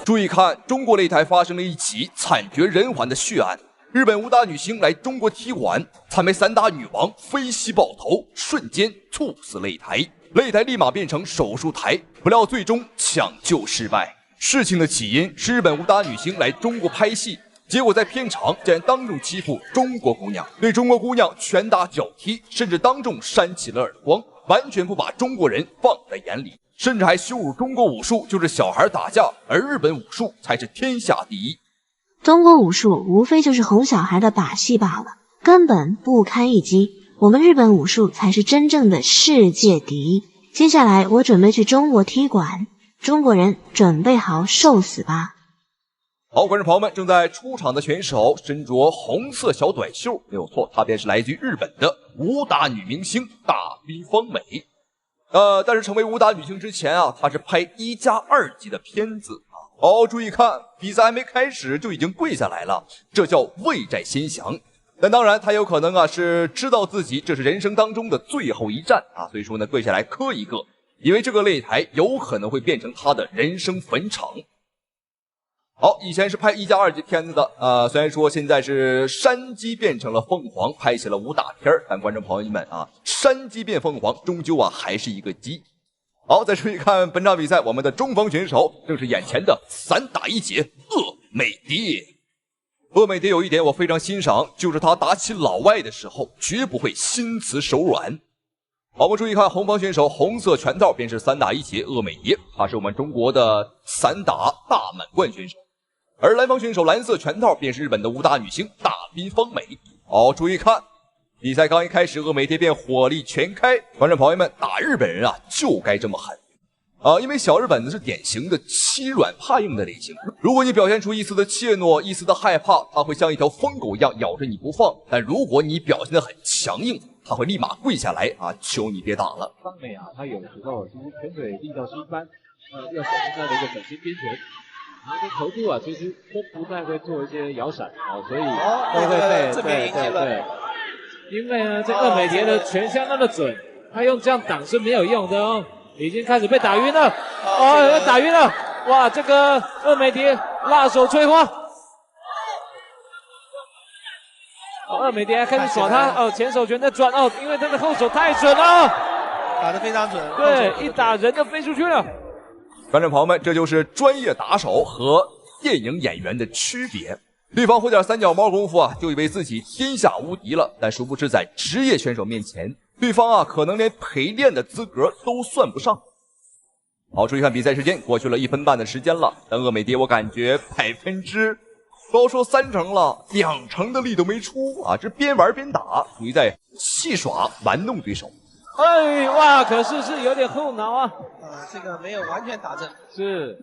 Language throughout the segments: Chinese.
注意看，中国擂台发生了一起惨绝人寰的血案。日本武打女星来中国踢馆，惨被散打女王飞膝爆头，瞬间猝死擂台，擂台立马变成手术台，不料最终抢救失败。事情的起因是日本武打女星来中国拍戏，结果在片场竟然当众欺负中国姑娘，对中国姑娘拳打脚踢，甚至当众扇起了耳光，完全不把中国人放在眼里。甚至还羞辱中国武术就是小孩打架，而日本武术才是天下第一。中国武术无非就是哄小孩的把戏罢了，根本不堪一击。我们日本武术才是真正的世界第一。接下来我准备去中国踢馆，中国人准备好受死吧。好，观众朋友们，正在出场的选手身着红色小短袖，没有错，她便是来自于日本的武打女明星大滨方美。但是成为武打女星之前啊，她是拍1+2级的片子啊。注意看，比赛还没开始就已经跪下来了，这叫未战先降。但当然，她有可能啊是知道自己这是人生当中的最后一战啊，所以说呢跪下来磕一个，因为这个擂台有可能会变成她的人生坟场。好，以前是拍1+2级片子的，虽然说现在是山鸡变成了凤凰，拍起了武打片但观众朋友们啊，山鸡变凤凰，终究啊还是一个鸡。好，再注意看本场比赛，我们的中方选手正是眼前的散打一姐鄂美蝶。鄂美蝶有一点我非常欣赏，就是她打起老外的时候绝不会心慈手软。好，我们注意看红方选手红色拳套便是散打一姐鄂美蝶，她是我们中国的散打大满贯选手。而蓝方选手蓝色拳套便是日本的武打女星大滨方美。好，注意看，比赛刚一开始，鄂美蝶便火力全开。观众朋友们，打日本人啊就该这么狠因为小日本呢是典型的欺软怕硬的类型。如果你表现出一丝的怯懦，一丝的害怕，它会像一条疯狗一样咬着你不放；但如果你表现得很强硬，它会立马跪下来求你别打了。方美啊，她有时候其实拳腿力道是一般，要像她的一个转心边拳。然后头部啊，其实都不太会做一些摇闪所以都会被对。因为呢，这鄂美蝶的拳相当的准，她用这样挡是没有用的已经开始被打晕了，要打晕了，哇，这个鄂美蝶辣手摧花，鄂美蝶开始耍她前手拳在转因为她的后手太准了，打得非常准，对，一打人就飞出去了。观众朋友们，这就是专业打手和电影演员的区别。对方会点三脚猫功夫就以为自己天下无敌了，但殊不知在职业选手面前，对方可能连陪练的资格都算不上。好，注意看比赛时间，过去了1分半的时间了，但鄂美蝶我感觉不要说30%了，2%的力都没出这边玩边打，属于在戏耍玩弄对手。哇！可是是有点后脑这个没有完全打正。是。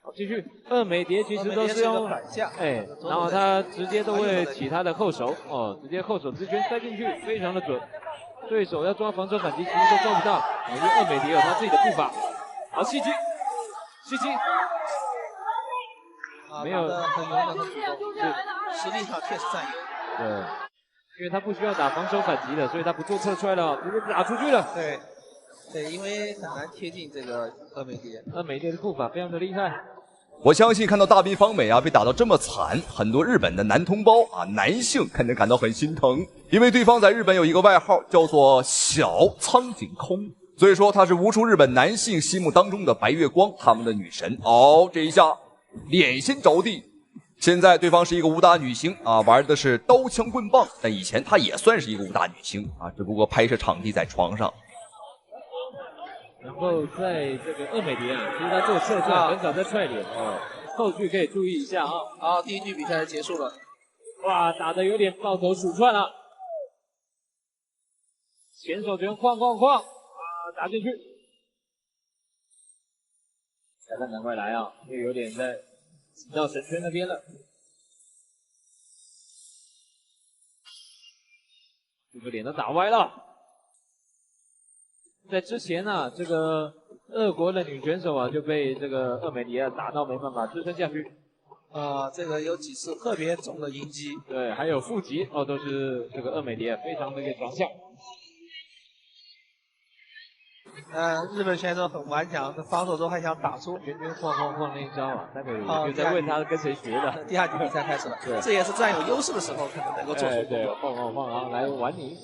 好，继续。鄂美蝶其实都是用反向，然后他直接都会起他的后手直接后手直拳塞进去，非常的准。对手要抓防守反击，其实都抓不到。因为鄂美蝶有他自己的步伐。好，袭击，没有很勇敢的主动，是实力上确实占优。对。因为他不需要打防守反击的，所以他不做侧踹了，直接打出去了。对，因为很难贴近这个鄂美蝶。鄂美蝶的步伐非常的厉害。我相信看到大滨方美被打到这么惨，很多日本的男同胞男性肯定感到很心疼，因为对方在日本有一个外号叫做小苍井空，所以说他是无数日本男性心目当中的白月光，他们的女神。这一下脸先着地。现在对方是一个武打女星玩的是刀枪棍棒，但以前她也算是一个武打女星只不过拍摄场地在床上。然后在这个鄂美蝶其实她做侧踹很少在踹脸后续可以注意一下好，第一局比赛结束了。哇，打得有点抱头鼠窜了，前手拳晃打进去。裁判赶快来又有点在挤到神圈那边了。这个脸都打歪了。在之前这个俄国的女选手就被这个鄂美蝶打到没办法支撑下去。这个有几次特别重的迎击，对，还有腹击都是这个鄂美蝶非常的一个强项。日本选手很顽强，防守中还想打出圆圆晃晃晃那一招啊，待会就在问他跟谁学的。第二局比赛开始了，这也是占有优势的时候可能能够做出对，晃晃晃啊，来玩你。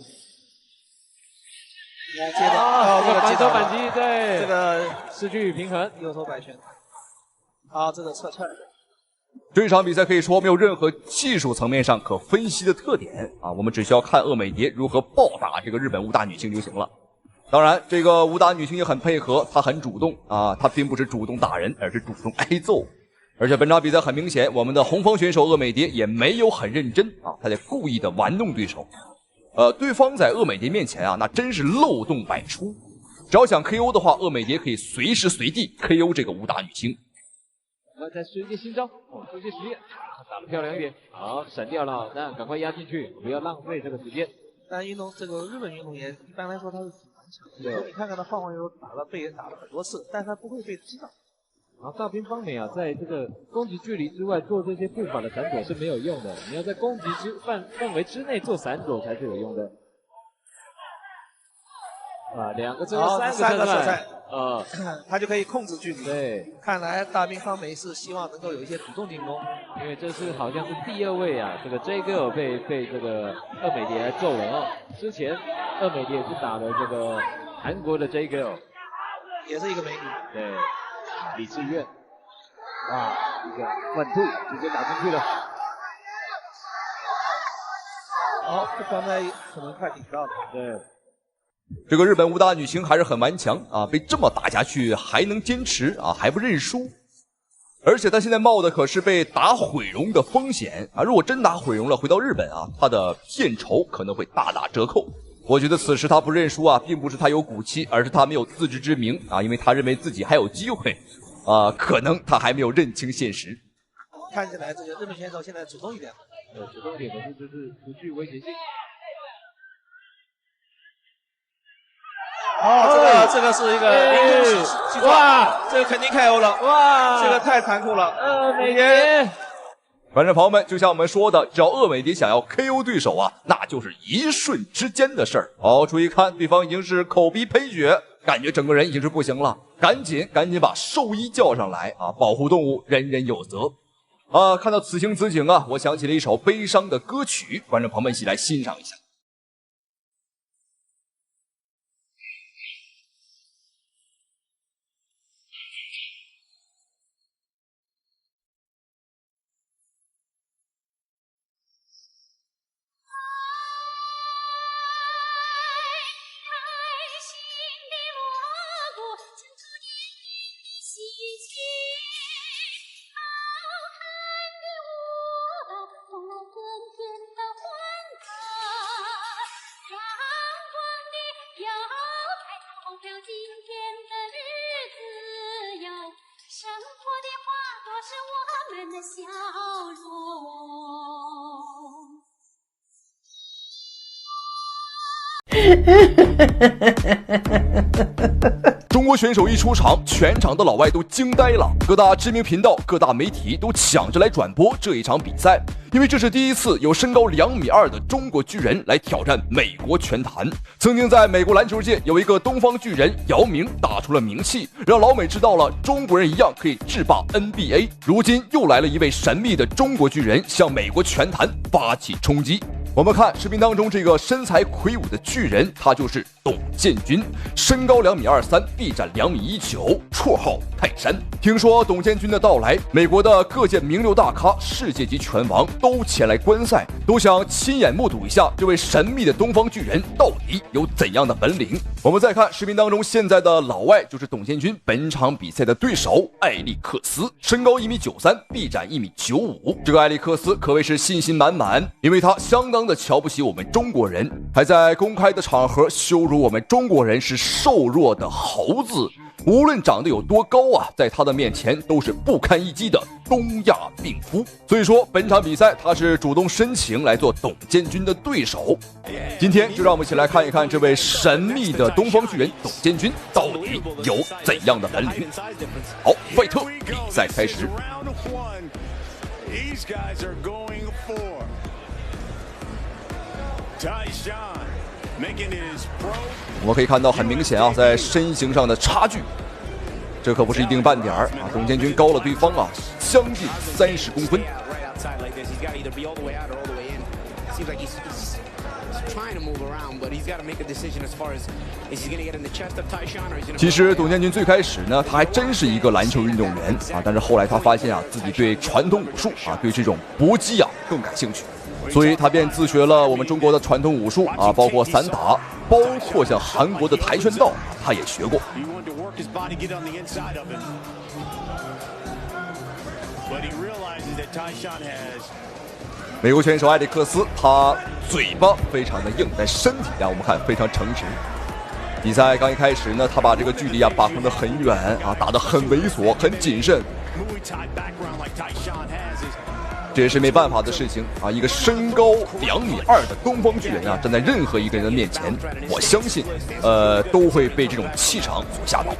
接着这个反手反击，对，这个失去平衡，右手摆拳。好，这个侧踹。这场比赛可以说没有任何技术层面上可分析的特点啊，我们只需要看鄂美蝶如何暴打这个日本武打女星就行了。当然，这个武打女星也很配合，她很主动啊，她并不是主动打人，而是主动挨揍。而且本场比赛很明显，我们的红方选手鄂美蝶也没有很认真啊，她在故意的玩弄对手。对方在鄂美蝶面前啊，那真是漏洞百出。只要想 KO 的话，鄂美蝶可以随时随地 KO 这个武打女星。再试一些新招，做一些实验，打得漂亮一点，好，闪掉了，那赶快压进去，不要浪费这个时间。但运动这个日本运动员一般来说他是挺顽强的，对，你看看他晃晃悠悠被人打了很多次，但他不会被击倒。然后大兵方美啊，在这个攻击距离之外做这些步伐的闪躲是没有用的，你要在攻击范围之内做闪躲才是有用的。啊，2个之后3个侧踹，他就可以控制距离。对，看来大兵方美是希望能够有一些主动进攻，因为这是好像是第2位啊，这个 J Girl 被这个鄂美蝶来揍了哦。之前鄂美蝶也是打了这个韩国的 J Girl， 也是一个美女。对，李智苑，哇，一个1、2直接打进去了。好，这刚才可能快顶到了。对。这个日本武打女星还是很顽强啊，被这么打下去还能坚持啊，还不认输。而且她现在冒的可是被打毁容的风险啊！如果真打毁容了，回到日本啊，她的片酬可能会大打折扣。我觉得此时她不认输啊，并不是她有骨气，而是她没有自知之明啊，因为她认为自己还有机会啊，可能她还没有认清现实。看起来这个日本选手现在主动一点了，主动一点，可是就是不具威胁性。这个是一个哇，这个肯定 KO 了，哇，这个太残酷了，美蝶。反正朋友们，就像我们说的，只要鄂美蝶想要 KO 对手啊，那就是一瞬之间的事儿。好，注意看，对方已经是口鼻喷血，感觉整个人已经是不行了，赶紧把兽医叫上来啊！保护动物，人人有责啊！看到此情此景啊，我想起了一首悲伤的歌曲，观众朋友们一起来欣赏一下。中国选手一出场，全场的老外都惊呆了，各大知名频道、各大媒体都抢着来转播这一场比赛，因为这是第一次有身高2.2米的中国巨人来挑战美国拳坛。曾经在美国篮球界有一个东方巨人姚明打出了名气，让老美知道了中国人一样可以制霸 NBA。如今又来了一位神秘的中国巨人，向美国拳坛发起冲击。我们看视频当中这个身材魁梧的巨人，他就是董建军，身高2.23米，臂展2.19米，绰号泰山。听说董建军的到来，美国的各界名流大咖、世界级拳王都前来观赛，都想亲眼目睹一下这位神秘的东方巨人到底有怎样的本领。我们再看视频当中现在的老外，就是董建军本场比赛的对手艾利克斯，身高1.93米，臂展1.95米。这个艾利克斯可谓是信心满满，因为他相当的瞧不起我们中国人，还在公开的场合羞辱我们中国人是瘦弱的猴子。无论长得有多高啊，在他的面前都是不堪一击的东亚病夫。所以说本场比赛他是主动申请来做董建军的对手。今天就让我们一起来看一看这位神秘的东方巨人董建军到底有怎样的本领。好，费特比赛开始。我们可以看到很明显啊，在身形上的差距，这可不是一丁半点儿啊！董建军高了对方啊将近30公分。其实董建军最开始呢，他还真是一个篮球运动员啊，但是后来他发现啊，自己对传统武术啊，对这种搏击啊更感兴趣，所以他便自学了我们中国的传统武术啊，包括散打，包括像韩国的跆拳道，他也学过。美国选手埃里克斯，他嘴巴非常的硬，但身体啊，我们看非常诚实。比赛刚一开始呢，他把这个距离啊把控得很远啊，打得很猥琐，很谨慎。这也是没办法的事情啊！一个身高2.2米的东方巨人啊，站在任何一个人的面前，我相信，都会被这种气场所吓倒。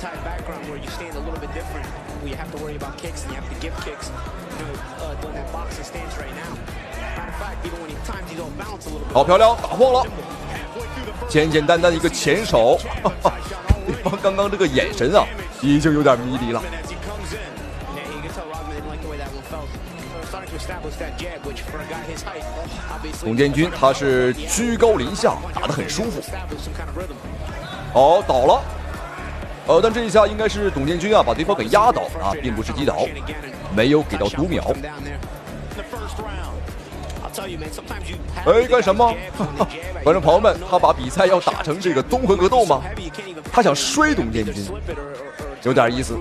好漂亮，打晃了，简简单单的一个前手，对方刚刚这个眼神啊，已经有点迷离了。董建军他是居高临下，打得很舒服。哦，倒了。但这一下应该是董建军啊把对方给压倒啊，并不是击倒，没有给到读秒。哎，干什么？观众朋友们，他把比赛要打成这个综合格斗吗？他想摔董建军，有点意思。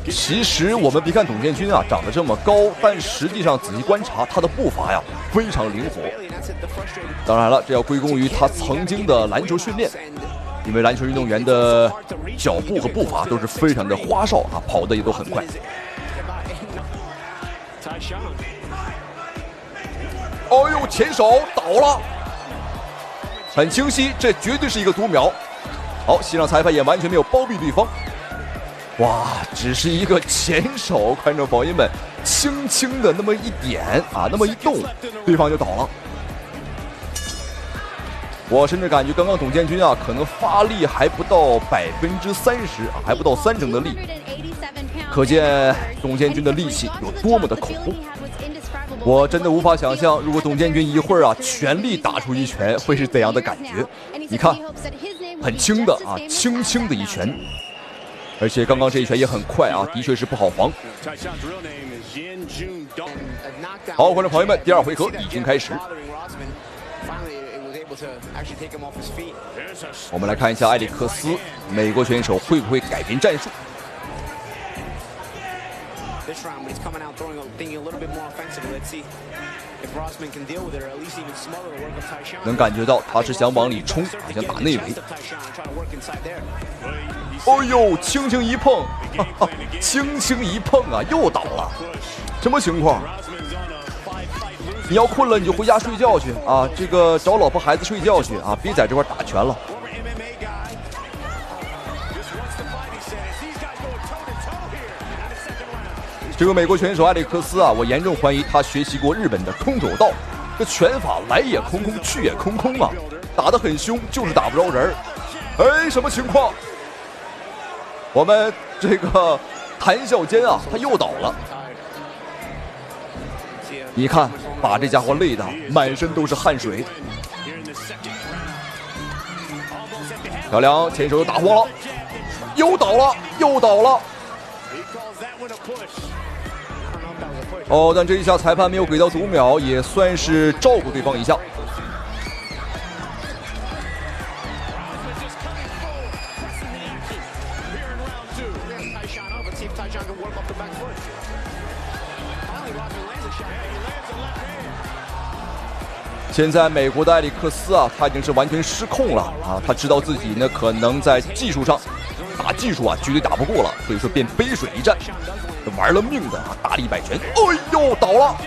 其实我们别看董建军啊长得这么高，但实际上仔细观察他的步伐呀非常灵活。当然了，这要归功于他曾经的篮球训练，因为篮球运动员的脚步和步伐都是非常的花哨啊，跑得也都很快。哦呦，前手倒了，很清晰，这绝对是一个读秒。好，现场裁判也完全没有包庇对方。哇，只是一个前手，观众朋友们，轻轻的那么一点啊，那么一动，对方就倒了。我甚至感觉刚刚董建军啊，可能发力还不到30%啊，还不到30%的力，可见董建军的力气有多么的恐怖。我真的无法想象，如果董建军一会儿啊全力打出一拳，会是怎样的感觉？你看，很轻的啊，轻轻的一拳。而且刚刚这一拳也很快啊，的确是不好防。好，观众朋友们，第二回合已经开始。我们来看一下埃里克斯，美国选手会不会改变战术？能感觉到他是想往里冲，想打内围。哦呦，轻轻一碰，轻轻一碰啊，又倒了，什么情况？你要困了你就回家睡觉去啊，这个找老婆孩子睡觉去啊，别在这块打拳了。这个美国选手埃里克斯啊，我严重怀疑他学习过日本的空手道，这拳法来也空空，去也空空啊，打得很凶，就是打不着人。哎，什么情况？我们这个谈笑间啊，他又倒了。你看，把这家伙累得满身都是汗水。漂亮，前手又打晃了，又倒了，又倒了。哦，但这一下裁判没有给到读秒，也算是照顾对方一下。现在美国的埃里克斯啊，他已经是完全失控了啊！他知道自己呢可能在技术上打技术啊绝对打不过了，所以说便背水一战，玩了命的啊，大力摆拳。哎呦，倒了！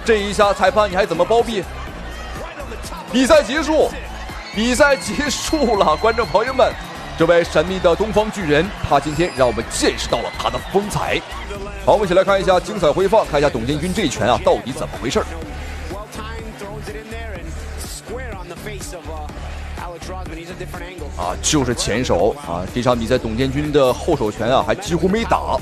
这一下裁判你还怎么包庇？比赛结束，比赛结束了，观众朋友们，这位神秘的东方巨人，他今天让我们见识到了他的风采。好，我们一起来看一下精彩回放，看一下董建军这一拳啊到底怎么回事啊，就是前手啊！这场比赛董建军的后手拳啊还几乎没打。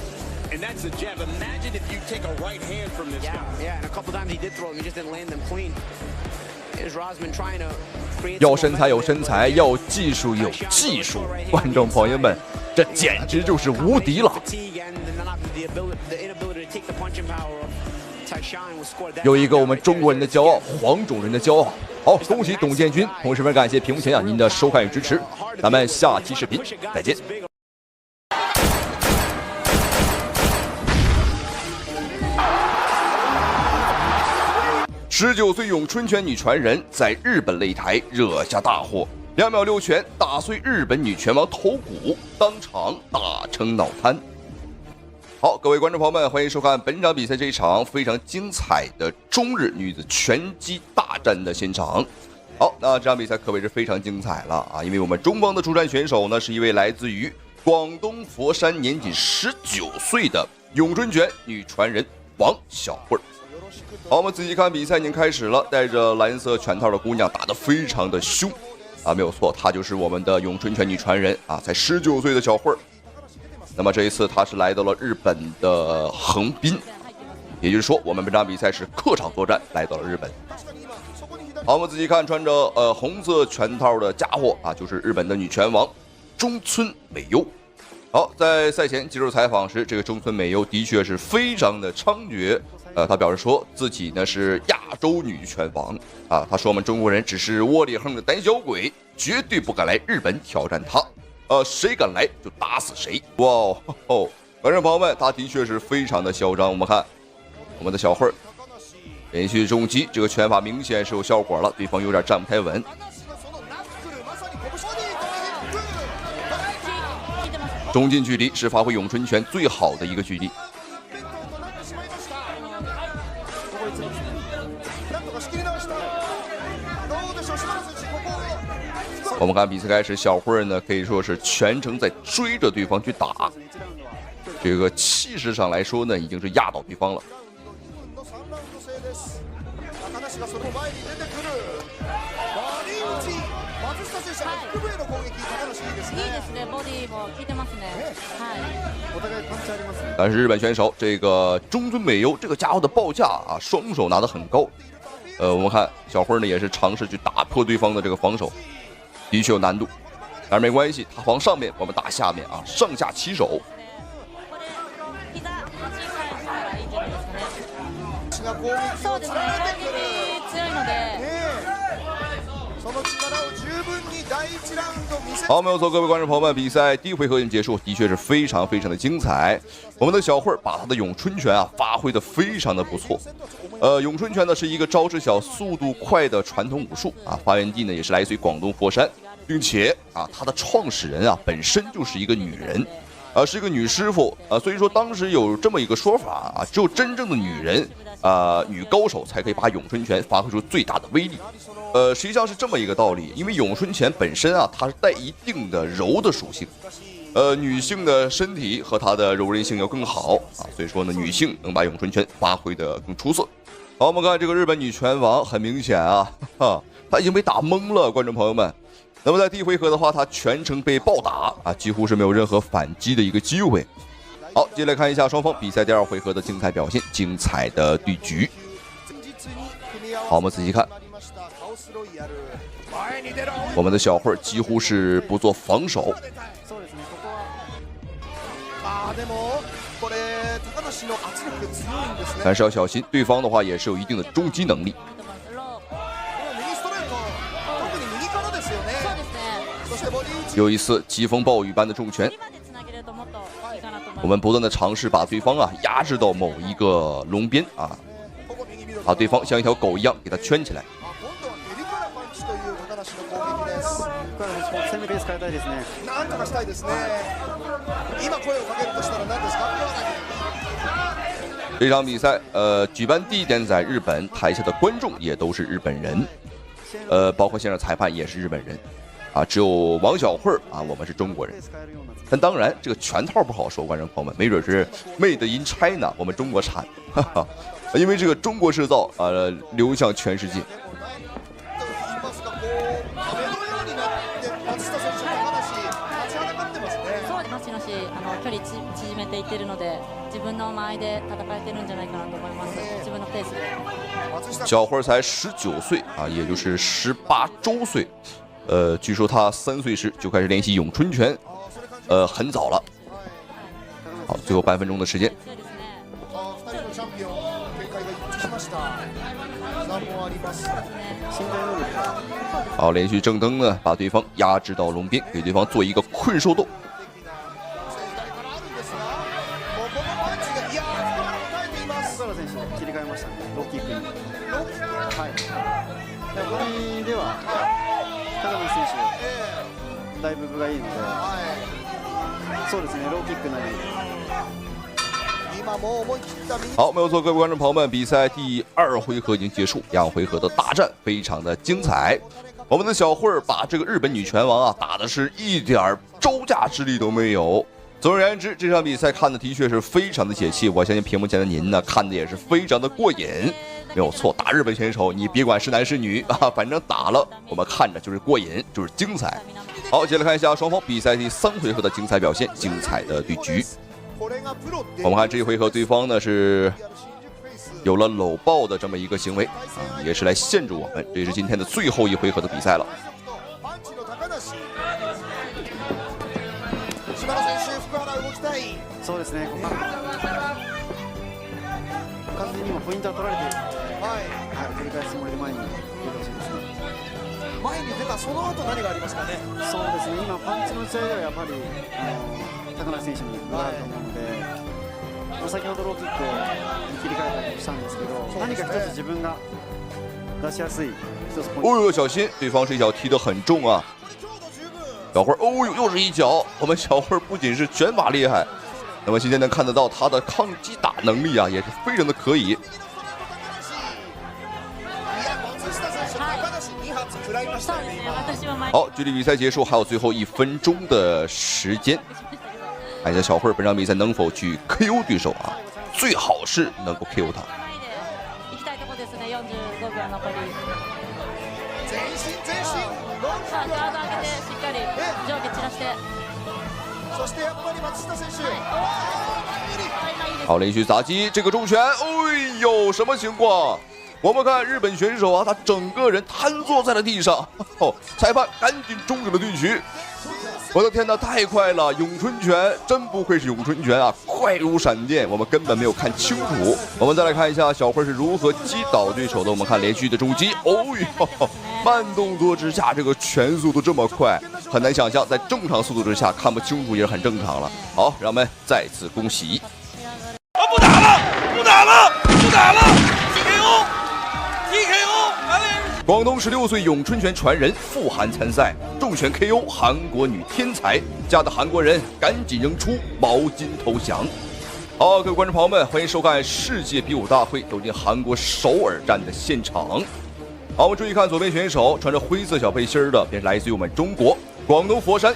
要身材有身材，要技术有技术，观众朋友们，这简直就是无敌了！有一个我们中国人的骄傲，黄种人的骄傲。好，恭喜董建军，同时们感谢屏幕前您的收看与支持，咱们下期视频再见。19岁咏春拳女传人在日本擂台惹下大祸，2秒6拳打碎日本女拳王头骨，当场打成脑瘫。好，各位观众朋友们，欢迎收看本场比赛这一场非常精彩的中日女子拳击大战的现场。好，那这场比赛可谓是非常精彩了啊！因为我们中方的出战选手呢，是一位来自于广东佛山年仅19岁的咏春拳女传人王小慧。好，我们仔细看比赛已经开始了，带着蓝色拳套的姑娘打得非常的凶啊，没有错，她就是我们的咏春拳女传人啊，才19岁的小慧。那么这一次她是来到了日本的横滨，也就是说我们本场比赛是客场作战，来到了日本。好，我们仔细看穿着红色拳套的家伙啊，就是日本的女拳王中村美优。好，在赛前接受采访时，这个中村美优的确是非常的猖獗。他表示说自己呢是亚洲女拳王啊，他说我们中国人只是窝里横的胆小鬼，绝对不敢来日本挑战他。谁敢来就打死谁。哇哦，观众朋友们，他的确是非常的嚣张。我们看我们的小慧连续重击，这个拳法明显是有效果了，对方有点站不太稳。中近距离是发挥咏春拳最好的一个距离。我们看比赛开始，小慧呢可以说是全程在追着对方去打，这个气势上来说呢，已经是压倒对方了。但是日本选手这个中村美优这个家伙的报价啊，双手拿得很高。我们看小慧呢也是尝试去打破对方的这个防守，的确有难度，但是没关系，他防上面，我们打下面啊，上下齐手。好，没有错，各位观众朋友们，比赛第一回合已经结束，的确是非常非常的精彩。我们的小慧把她的咏春拳啊发挥的非常的不错。咏春拳呢是一个招式小、速度快的传统武术啊，发源地呢也是来自于广东佛山，并且啊，它的创始人啊本身就是一个女人。是一个女师傅啊，所以说当时有这么一个说法啊，只有真正的女人女高手才可以把咏春拳发挥出最大的威力。实际上是这么一个道理，因为咏春拳本身啊，它是带一定的柔的属性，女性的身体和她的柔韧性要更好啊，所以说呢，女性能把咏春拳发挥得更出色。好，我们看这个日本女拳王，很明显啊，她已经被打懵了，观众朋友们。那么在第一回合的话，他全程被暴打啊，几乎是没有任何反击的一个机会。好，接下来看一下双方比赛第二回合的精彩表现，精彩的对局。好，我们仔细看，我们的小慧几乎是不做防守，但是要小心，对方的话也是有一定的终击能力。有一次疾风暴雨般的重拳，我们不断的尝试把对方啊压制到某一个笼边啊，把对方像一条狗一样给他圈起来。这场比赛举办地点在日本，台下的观众也都是日本人，包括现场裁判也是日本人。啊，只有王小慧啊，我们是中国人。但当然，这个全套不好说，观众朋友们，没准是 Made in China， 我们中国产，哈哈，因为这个中国制造流向全世界。距離縮めていってるので、自分の間合いで戦えてるんじゃないかなと思います。自分のペースで。小慧才19岁啊，也就是18周岁。据说他3岁时就开始练习咏春拳，很早了。好，最后半分钟的时间。好，连续正蹬呢，把对方压制到笼边，给对方做一个困兽斗。だいぶ分がいいので、そうですね、ローキックなり。好，没有错，各位观众朋友们，比赛第2回合已经结束，2回合的大战非常的精彩。我们的小慧把这个日本女拳王啊打的是一点招架之力都没有。总而言之，这场比赛看的的确是非常的解气，我相信屏幕前的您呢看的也是非常的过瘾。没有错，打日本选手，你别管是男是女啊，反正打了我们看着就是过瘾，就是精彩。好，接着看一下双方比赛第3回合的精彩表现，精彩的对局。我们看这一回合，对方呢是有了搂抱的这么一个行为啊，也是来限制我们。这是今天的最后一回合的比赛了。そうですね。完全に今ポイントは取られているので、取り返すつもりで前に出てほしいですね。前に出たその後何がありますかね。そうですね。今パンチの打ち合いではやっぱり高梨選手に分があると思うので、先ほどローキックに切り替えたりもしたんですけど、何か一つ自分が出しやすい一つポイント。哦呦，小心，对方这一脚踢得很重啊！小慧，哦呦，又是一脚。我们小慧不仅是拳法厉害。那么今天能看得到他的抗击打能力啊，也是非常的可以。好，距离比赛结束还有最后1分钟的时间，看一下小慧本场比赛能否去 KO 对手啊？最好是能够 KO 他。好，连续砸击，这个重拳，哎呦，什么情况？我们看日本选手啊，他整个人瘫坐在了地上，裁判赶紧终止了对局。我的天哪，太快了！咏春拳真不愧是咏春拳啊，快如闪电，我们根本没有看清楚。我们再来看一下小慧是如何击倒对手的。我们看连续的重击，哦呦，慢动作之下，这个拳速度这么快，很难想象在正常速度之下看不清楚也是很正常了。好，让我们再次恭喜。不打了，不打了，不打了 ！TKO，TKO， 广东16岁咏春拳传人傅涵参赛，重拳 KO 韩国女天才，家的韩国人赶紧扔出毛巾投降。好，各位观众朋友们，欢迎收看世界比武大会走进韩国首尔站的现场。好，我们注意看左边选手穿着灰色小背心的，便是来自于我们中国广东佛山。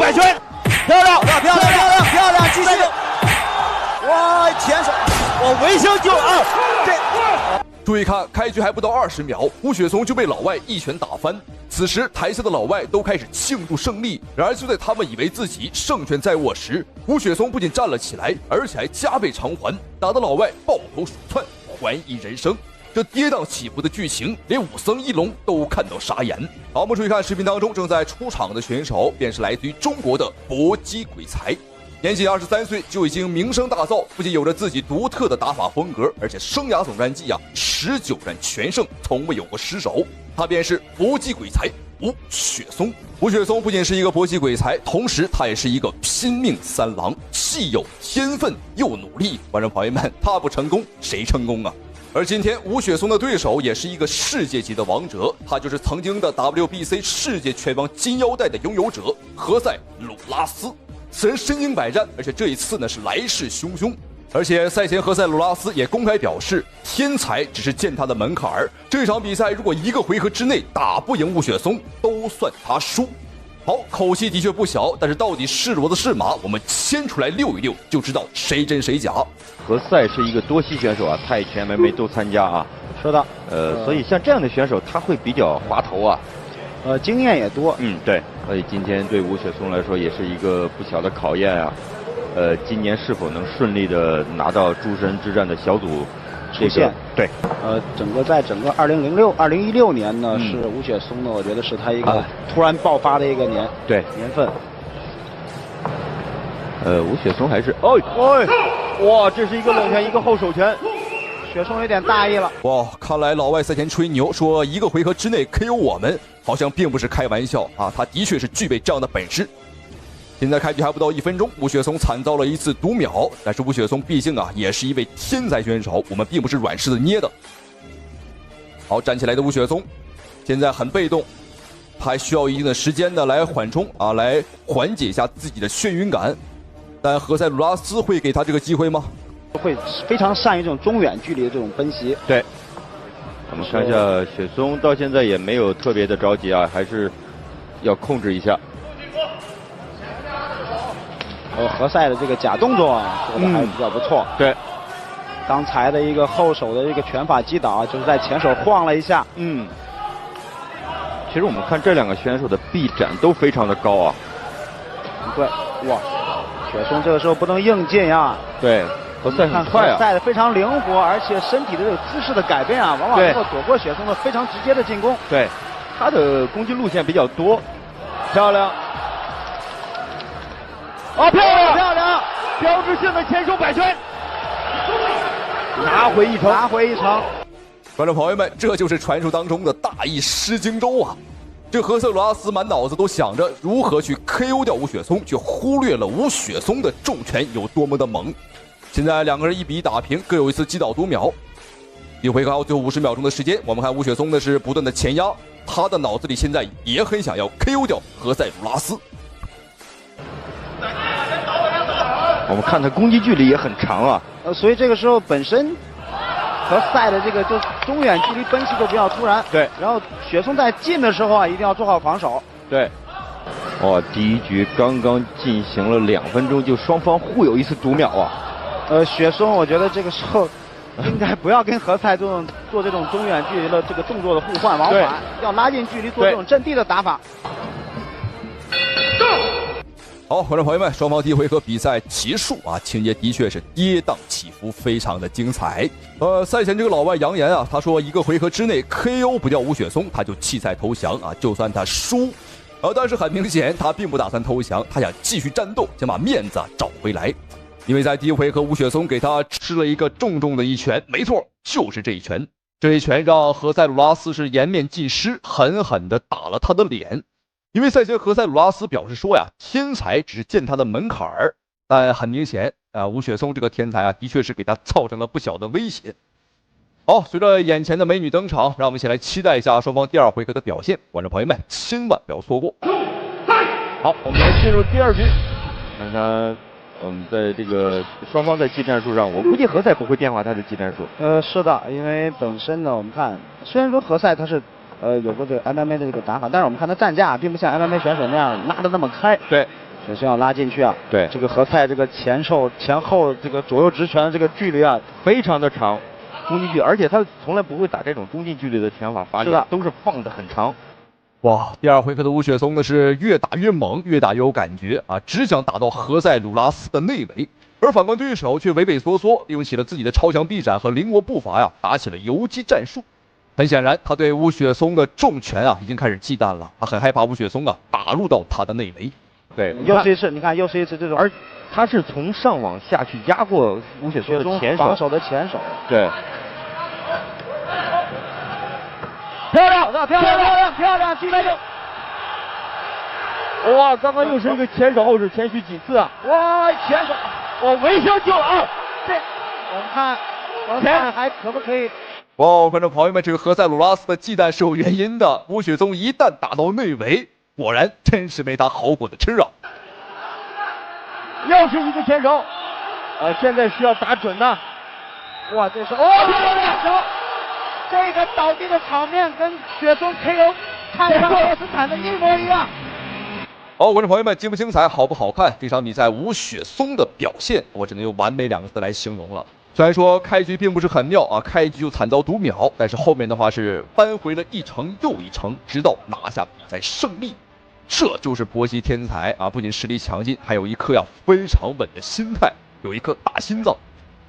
摆拳，漂亮，漂亮，继续。哇，前手，我维修就注意看，开局还不到20秒，吴雪松就被老外一拳打翻。此时台下的老外都开始庆祝胜利，然而就在他们以为自己胜券在握时，吴雪松不仅站了起来，而且还加倍偿还，打得老外抱头鼠窜，怀疑人生。这跌宕起伏的剧情，连武僧一龙都看到傻眼。好，我们注意看视频当中正在出场的选手，便是来自于中国的搏击鬼才。年仅23岁就已经名声大噪，不仅有着自己独特的打法风格，而且生涯总战绩19战全胜，从未有过失手。他便是搏击鬼才吴雪松。吴雪松不仅是一个搏击鬼才，同时他也是一个拼命三郎，既有天分又努力。观众朋友们，他不成功谁成功啊？而今天吴雪松的对手也是一个世界级的王者，他就是曾经的 WBC 世界拳王金腰带的拥有者何塞·鲁拉斯。此人身经百战，而且这一次呢是来势汹汹。而且赛前何塞·鲁拉斯也公开表示，天才只是践踏的门槛儿。这场比赛如果一个回合之内打不赢吴雪松，都算他输。好，口气的确不小，但是到底是骡子是马，我们牵出来溜一溜就知道谁真谁假。何塞是一个多栖选手啊，泰拳、MMA 都参加啊。是的，所以像这样的选手，他会比较滑头啊。经验也多。对。所以今天对吴雪松来说也是一个不小的考验啊。今年是否能顺利的拿到诸神之战的小组出线？对。在整个2016年呢，是吴雪松呢，我觉得是他一个突然爆发的一个年份。吴雪松还是哇，这是一个冷拳，一个后手拳。雪松有点大意了。哇，看来老外赛前吹牛说一个回合之内 KO 我们，好像并不是开玩笑啊，他的确是具备这样的本事。现在开局还不到1分钟，吴雪松惨遭了一次读秒，但是吴雪松毕竟也是一位天才选手，我们并不是软柿子捏的。好，站起来的吴雪松现在很被动，他还需要一定的时间呢来缓冲来缓解一下自己的眩晕感。但何塞·鲁拉斯会给他这个机会吗？会非常善于这种中远距离的这种奔袭。对，我们看一下雪松到现在也没有特别的着急啊，还是要控制一下。何塞的这个假动作做的还比较不错。对，刚才的一个后手的一个拳法击倒，就是在前手晃了一下。其实我们看这两个选手的臂展都非常的高啊。对，哇，雪松这个时候不能硬进呀。对，何塞很快啊。何塞的非常灵活，而且身体的这个姿势的改变往往能够躲过雪松的非常直接的进攻。对，他的攻击路线比较多。漂亮。漂亮！标志性的前手摆拳，拿回一城。观众朋友们，这就是传说当中的大意失荆州啊！这何塞·鲁拉斯满脑子都想着如何去 KO 掉吴雪松，却忽略了吴雪松的重拳有多么的猛。现在两个人1比1打平，各有一次击倒读秒。一回合还有最后50秒钟的时间，我们看吴雪松的是不断的前压，他的脑子里现在也很想要 KO 掉何塞·鲁拉斯。我们看他攻击距离也很长啊，所以这个时候本身何塞的这个就中远距离奔袭就比较突然。对，然后雪松在近的时候一定要做好防守。对，第一局刚刚进行了2分钟，就双方互有一次读秒啊。雪松我觉得这个时候应该不要跟何塞做这种中远距离的这个动作的互换往返，要拉近距离做这种阵地的打法。好，观众朋友们，双方第一回合比赛结束情节的确是跌宕起伏，非常的精彩。赛前这个老外扬言他说一个回合之内 KO 不掉吴雪松，他就弃赛投降就算他输。但是很明显，他并不打算投降，他想继续战斗，想把面子找回来。因为在第一回合，吴雪松给他吃了一个重重的一拳，没错，就是这一拳。这一拳让何塞·鲁拉斯是颜面尽失，狠狠地打了他的脸。因为赛前何塞·鲁拉斯表示说天才只是践踏的门槛儿，但很明显吴雪松这个天才的确是给他造成了不小的威胁。好，随着眼前的美女登场，让我们一起来期待一下双方第2回合的表现，观众朋友们千万不要错过。好，我们来进入第2局，看看在这个双方在技战术上，我估计何塞不会变化他的技战术。是的，因为本身呢，我们看虽然说何塞他是有过这个 MMA 的这个打法，但是我们看他站架并不像 MMA 选手那样拉得那么开。对，首先要拉进去啊。对，这个何塞这个前后这个左右直拳的这个距离啊，非常的长，中近距离，而且他从来不会打这种中近距离的拳法发力，都是放得很长。哇，第二回合的吴雪松呢是越打越猛，越打越有感觉啊，只想打到何塞鲁拉斯的内围，而反观对手却畏畏缩缩，利用起了自己的超强臂展和灵活步伐呀，打起了游击战术。很显然，他对吴雪松的重拳啊已经开始忌惮了，他很害怕吴雪松啊打入到他的内围。对，又是一次，你看又是一次这种，而他是从上往下去压过吴雪松的前手，防守的前手。对，漂亮，击败哇，刚刚又是一个前手后手，前虚几次啊！哇，前手，我微笑救啊！这我们看还可不可以？哇，观众朋友们，这个何塞鲁拉斯的忌惮是有原因的。吴雪松一旦打到内围，果然真是没他好果子吃啊！又是一个前手，现在需要打准呐！哇，这是哦，这个倒地的场面跟雪松 KO 泰山奥斯坦的一模一样。好，观众朋友们，精不精彩，好不好看？这场比赛吴雪松的表现，我只能用完美2个字来形容了。虽然说开局并不是很妙啊，开局就惨遭读秒，但是后面的话是扳回了一城又一城，直到拿下比赛胜利。这就是博西天才啊！不仅实力强劲，还有一颗非常稳的心态，有一颗大心脏。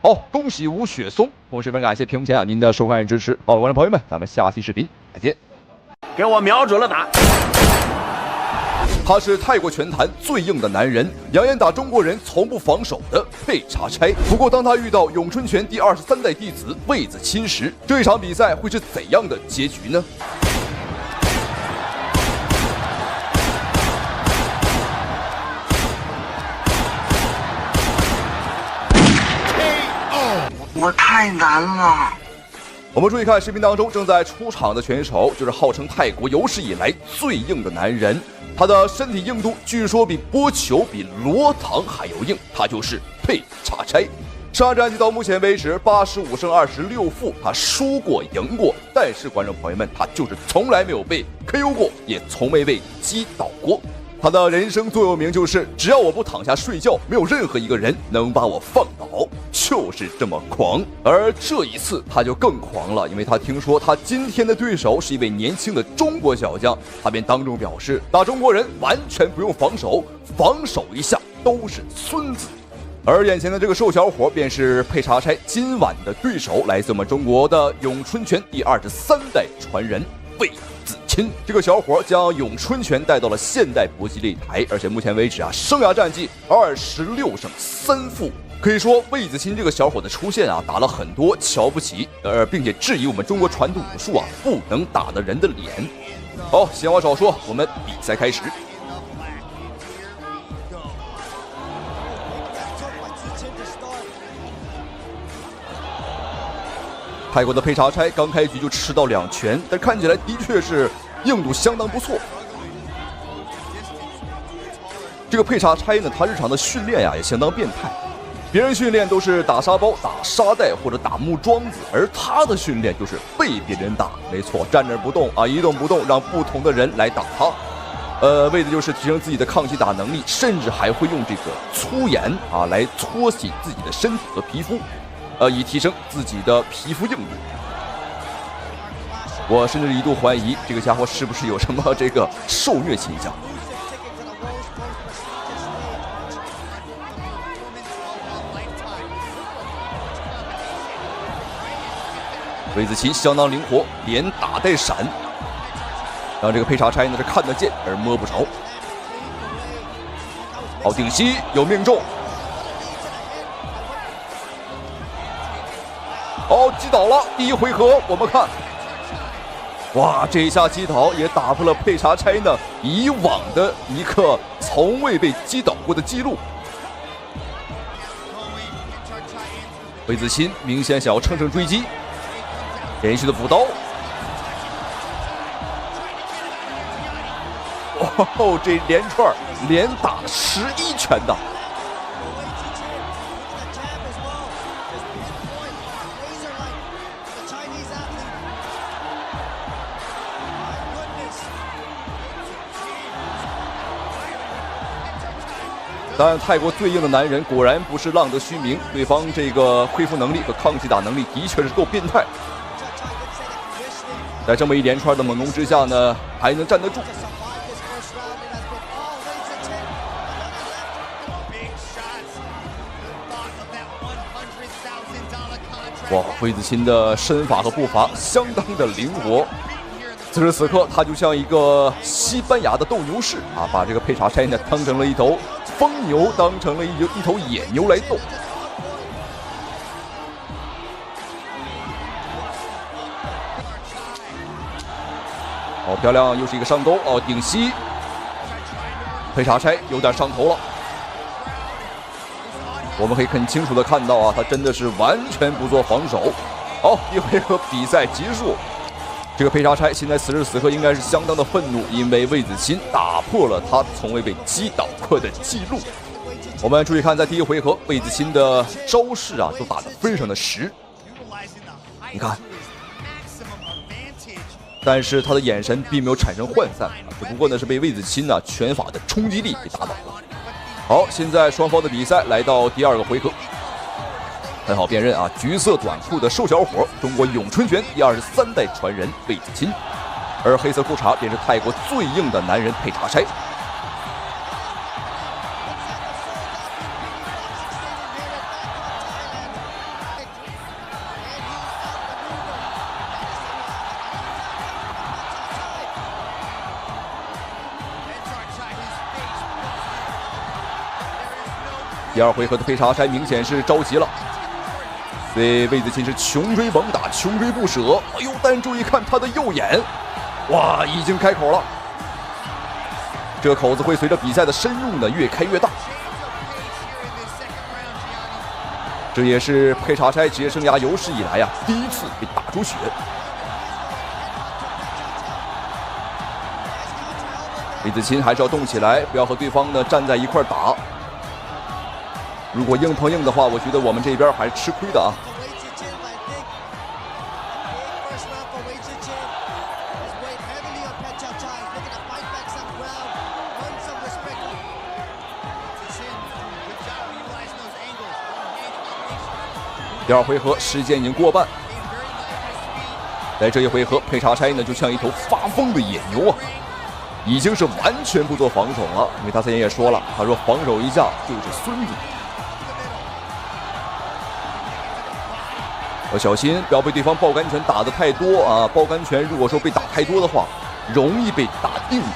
好，恭喜吴雪松！同时，非常感谢屏幕前您的收看与支持。好，观众朋友们，咱们下期视频再见。给我瞄准了打！他是泰国拳坛最硬的男人，扬言打中国人从不防守的佩查差。不过，当他遇到咏春拳第23代弟子魏子钦时，这一场比赛会是怎样的结局呢？我太难了。我们注意看视频当中正在出场的拳手，就是号称泰国有史以来最硬的男人。他的身体硬度据说比波球、比罗唐还要硬，他就是佩查差。上战绩到目前为止85胜26负，他输过赢过，但是观众朋友们，他就是从来没有被 KO 过，也从未被击倒过。他的人生座右铭就是：只要我不躺下睡觉，没有任何一个人能把我放倒，就是这么狂。而这一次他就更狂了，因为他听说他今天的对手是一位年轻的中国小将，他便当众表示，打中国人完全不用防守，防守一下都是孙子。而眼前的这个瘦小伙便是佩查差今晚的对手，来自我们中国的咏春拳第23代传人魏子钦。这个小伙将咏春拳带到了现代搏击擂台，而且目前为止生涯战绩26胜3负。可以说魏子钦这个小伙的出现打了很多瞧不起并且质疑我们中国传统武术不能打的人的脸。好，闲话少说，我们比赛开始。泰国的佩查差刚开局就吃到2拳，但看起来的确是硬度相当不错。这个佩查差呢，他日常的训练也相当变态。别人训练都是打沙包、打沙袋或者打木桩子，而他的训练就是被别人打。没错，站那不动一动不动，让不同的人来打他。为的就是提升自己的抗击打能力，甚至还会用这个粗盐来搓洗自己的身体和皮肤。以提升自己的皮肤硬度。我甚至一度怀疑这个家伙是不是有什么这个受虐倾向。魏子钦相当灵活，连打带闪，让这个佩查差呢是看得见而摸不着。好，顶膝有命中。好，击倒了。第一回合我们看，哇，这一下击倒也打破了佩查差呢以往的一个从未被击倒过的记录。魏子钦明显想要乘胜追击，连续的补刀。哦，这连串连打11拳的。但泰国最硬的男人果然不是浪得虚名，对方这个恢复能力和抗击打能力的确是够变态。在这么一连串的猛攻之下呢，还能站得住。哇，魏子钦的身法和步伐相当的灵活。此时此刻，他就像一个西班牙的斗牛士啊，把这个佩查柴呢当成了一头疯牛，当成了一头野牛来斗。好漂亮，又是一个上勾哦，顶膝。佩查柴有点上头了。我们可以很清楚的看到啊，他真的是完全不做防守。好，一回合比赛结束。这个佩查柴现在此时此刻应该是相当的愤怒，因为魏子钦打破了他从未被击倒过的记录。我们注意看，在第一回合，魏子钦的招式啊都打得非常的实，你看，但是他的眼神并没有产生涣散，只不过呢是被魏子钦呢拳法的冲击力给打倒了。好，现在双方的比赛来到第二个回合。很好辨认啊，橘色短裤的瘦小伙，中国咏春拳第23代传人魏子钦，而黑色裤衩便是泰国最硬的男人佩查柴。第二回合的佩查柴明显是着急了。所以魏子钦是穷追猛打，穷追不舍。哎呦，但注意看他的右眼，哇，已经开口了。这个口子会随着比赛的深入呢越开越大。这也是佩查柴职业生涯有史以来啊第一次被打出血。魏子钦还是要动起来，不要和对方呢站在一块打。如果硬碰硬的话，我觉得我们这边还是吃亏的啊。第二回合时间已经过半，在这一回合，佩查柴呢就像一头发疯的野牛啊，已经是完全不做防守了。因为他之前也说了，他说防守一下就是孙子。要小心，不要被对方爆杆拳打得太多啊！爆杆拳如果说被打太多的话，容易被打定住。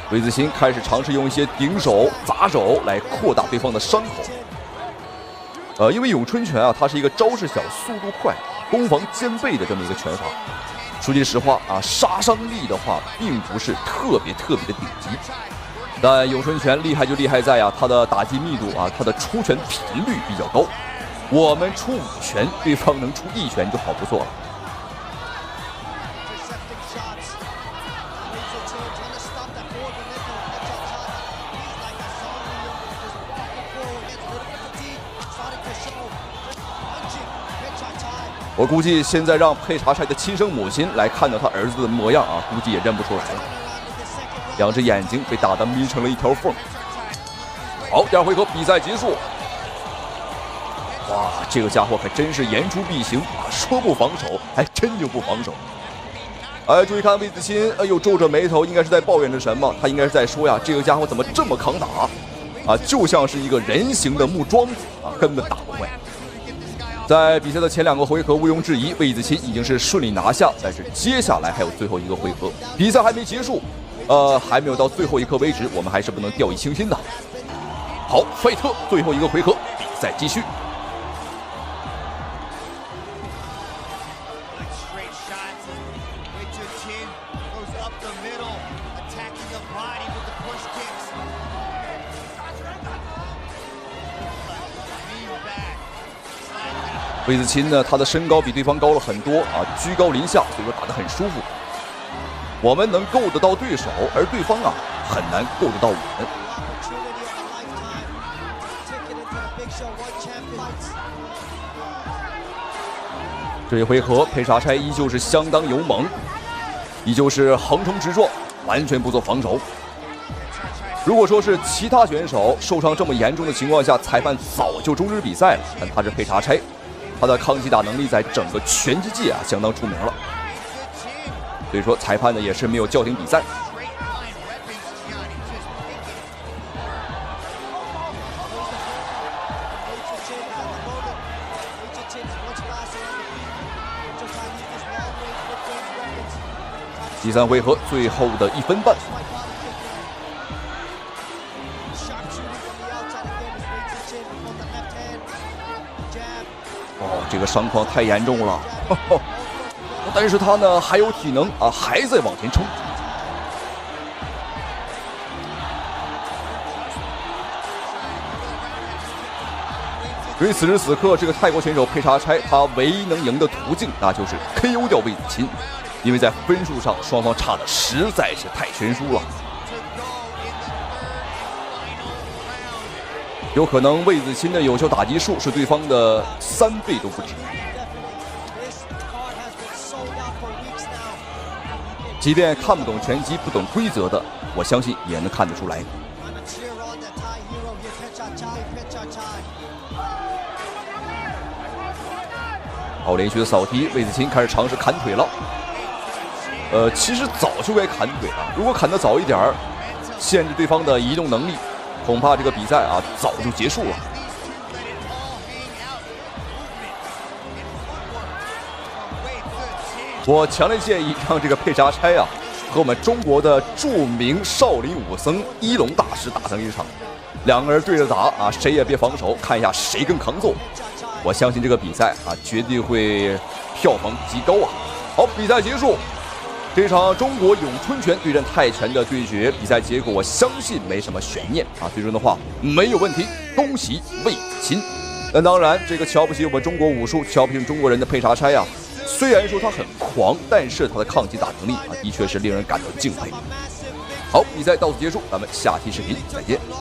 魏子钦开始尝试用一些顶手、砸手来扩大对方的伤口。因为咏春拳啊，它是一个招式小、速度快、攻防兼备的这么一个拳法。说句实话啊，杀伤力的话并不是特别的顶级，但咏春拳厉害就厉害在啊，它的打击密度啊，它的出拳频率比较高。我们出5拳，对方能出1拳就好不错了。我估计现在让佩查柴的亲生母亲来看到他儿子的模样啊，估计也认不出来了。2只眼睛被打得眯成了一条缝。好，第二回合比赛结束。哇，这个家伙可真是言出必行啊！说不防守，还真就不防守。哎，注意看魏子钦，哎呦，皱着眉头，应该是在抱怨着什么？他应该是在说呀，这个家伙怎么这么抗打啊？就像是一个人形的木桩子啊，根本打不坏。在比赛的前2个回合，毋庸置疑，魏子钦已经是顺利拿下。但是接下来还有最后1个回合，比赛还没结束，还没有到最后1刻为止，我们还是不能掉以轻心的。好，费特最后1个回合，比赛继续。魏子钦呢，他的身高比对方高了很多啊，居高临下，所以说打得很舒服。我们能够得到对手，而对方啊很难够得到我们。这一回合佩查柴依旧是相当勇猛，依旧是横冲直撞，完全不做防守。如果说是其他选手受伤这么严重的情况下，裁判早就终止比赛了，但他是佩查柴，他的抗击打能力在整个拳击界相当出名了，所以说裁判呢也是没有叫停比赛。第3回合最后的1分半。这个伤况太严重了，但是他呢还有体能啊，还在往前冲。所以此时此刻，这个泰国选手佩查柴他唯一能赢的途径，那就是 KO 掉魏子钦，因为在分数上双方差的实在是太悬殊了。有可能魏子钦的有效打击数是对方的3倍都不止。即便看不懂拳击、不懂规则的，我相信也能看得出来。好，连续的扫踢，魏子钦开始尝试砍腿了。其实早就该砍腿了，如果砍得早一点，限制对方的移动能力，恐怕这个比赛啊早就结束了。我强烈建议让这个佩查柴啊和我们中国的著名少林武僧一龙大师打上一场，两个人对着打啊，谁也别防守，看一下谁更抗揍。我相信这个比赛啊绝对会票房极高啊！好，比赛结束。这场中国咏春拳对战泰拳的对决，比赛结果我相信没什么悬念啊，最终的话没有问题，恭喜魏子钦。那当然，这个瞧不起我们中国武术、瞧不起中国人的佩查柴啊，虽然说他很狂，但是他的抗击打能力啊，的确是令人感到敬佩。好，比赛到此结束，咱们下期视频再见。